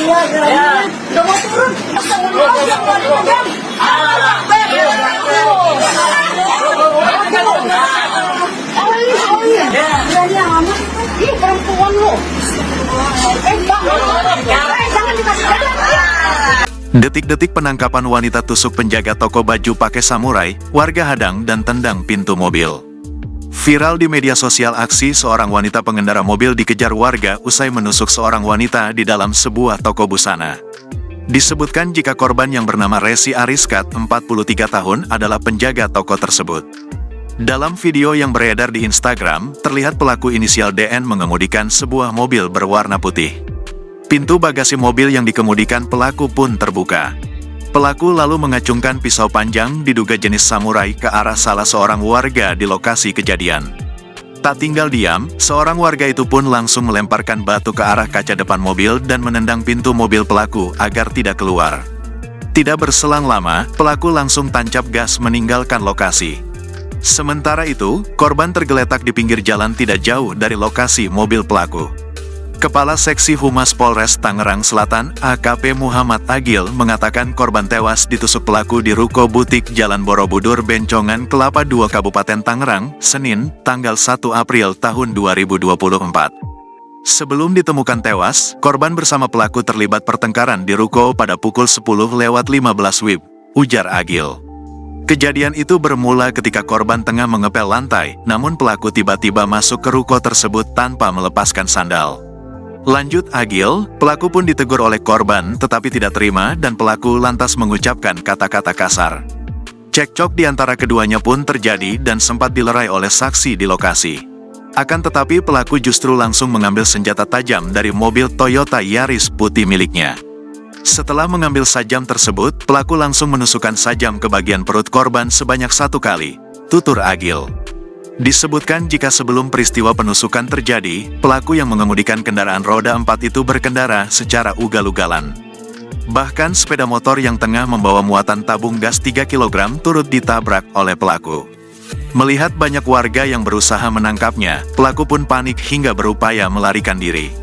Iya, udah mau turun. Berani amat. Ih, perempuan lo. Jangan dikasih jalan. Detik-detik penangkapan wanita tusuk penjaga toko baju pakai samurai, warga hadang dan tendang pintu mobil. Viral di media sosial, aksi seorang wanita pengendara mobil dikejar warga usai menusuk seorang wanita di dalam sebuah toko busana. Disebutkan jika korban yang bernama Resi Ariskat, 43 tahun, adalah penjaga toko tersebut. Dalam video yang beredar di Instagram, terlihat pelaku inisial DN mengemudikan sebuah mobil berwarna putih. Pintu bagasi mobil yang dikemudikan pelaku pun terbuka. Pelaku lalu mengacungkan pisau panjang diduga jenis samurai ke arah salah seorang warga di lokasi kejadian. Tak tinggal diam, seorang warga itu pun langsung melemparkan batu ke arah kaca depan mobil dan menendang pintu mobil pelaku agar tidak keluar. Tidak berselang lama, pelaku langsung tancap gas meninggalkan lokasi. Sementara itu, korban tergeletak di pinggir jalan tidak jauh dari lokasi mobil pelaku. Kepala Seksi Humas Polres Tangerang Selatan, AKP Muhammad Agil, mengatakan korban tewas ditusuk pelaku di ruko butik Jalan Borobudur, Bencongan, Kelapa II, Kabupaten Tangerang, Senin, tanggal 1 April tahun 2024. Sebelum ditemukan tewas, korban bersama pelaku terlibat pertengkaran di ruko pada pukul 10:15 WIB, ujar Agil. Kejadian itu bermula ketika korban tengah mengepel lantai, namun pelaku tiba-tiba masuk ke ruko tersebut tanpa melepaskan sandal. Lanjut Agil, pelaku pun ditegur oleh korban tetapi tidak terima dan pelaku lantas mengucapkan kata-kata kasar. Cekcok di antara keduanya pun terjadi dan sempat dilerai oleh saksi di lokasi. Akan tetapi pelaku justru langsung mengambil senjata tajam dari mobil Toyota Yaris putih miliknya. Setelah mengambil sajam tersebut, pelaku langsung menusukkan sajam ke bagian perut korban sebanyak 1 kali, tutur Agil. Disebutkan jika sebelum peristiwa penusukan terjadi, pelaku yang mengemudikan kendaraan roda 4 itu berkendara secara ugal-ugalan. Bahkan sepeda motor yang tengah membawa muatan tabung gas 3 kg turut ditabrak oleh pelaku. Melihat banyak warga yang berusaha menangkapnya, pelaku pun panik hingga berupaya melarikan diri.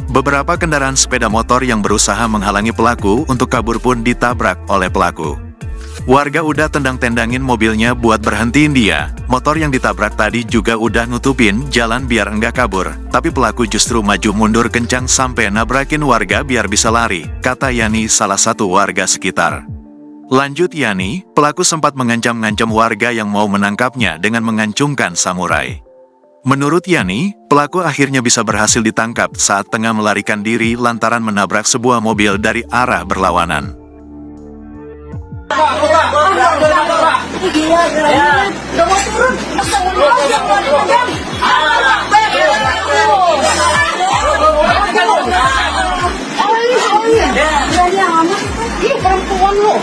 Beberapa kendaraan sepeda motor yang berusaha menghalangi pelaku untuk kabur pun ditabrak oleh pelaku. Warga udah tendang-tendangin mobilnya buat berhentiin dia. Motor yang ditabrak tadi juga udah nutupin jalan biar enggak kabur, tapi pelaku justru maju mundur kencang sampai nabrakin warga biar bisa lari, kata Yani, salah satu warga sekitar. Lanjut Yani, pelaku sempat mengancam-ngancam warga yang mau menangkapnya dengan mengancungkan samurai. Menurut Yani, pelaku akhirnya bisa berhasil ditangkap saat tengah melarikan diri lantaran menabrak sebuah mobil dari arah berlawanan. Udah mau turun. Berani amat. Ih, perempuan lo.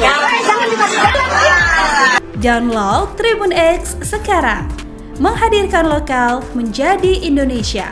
Jangan dikasih jalan. Download Tribun X sekarang, menghadirkan lokal menjadi Indonesia.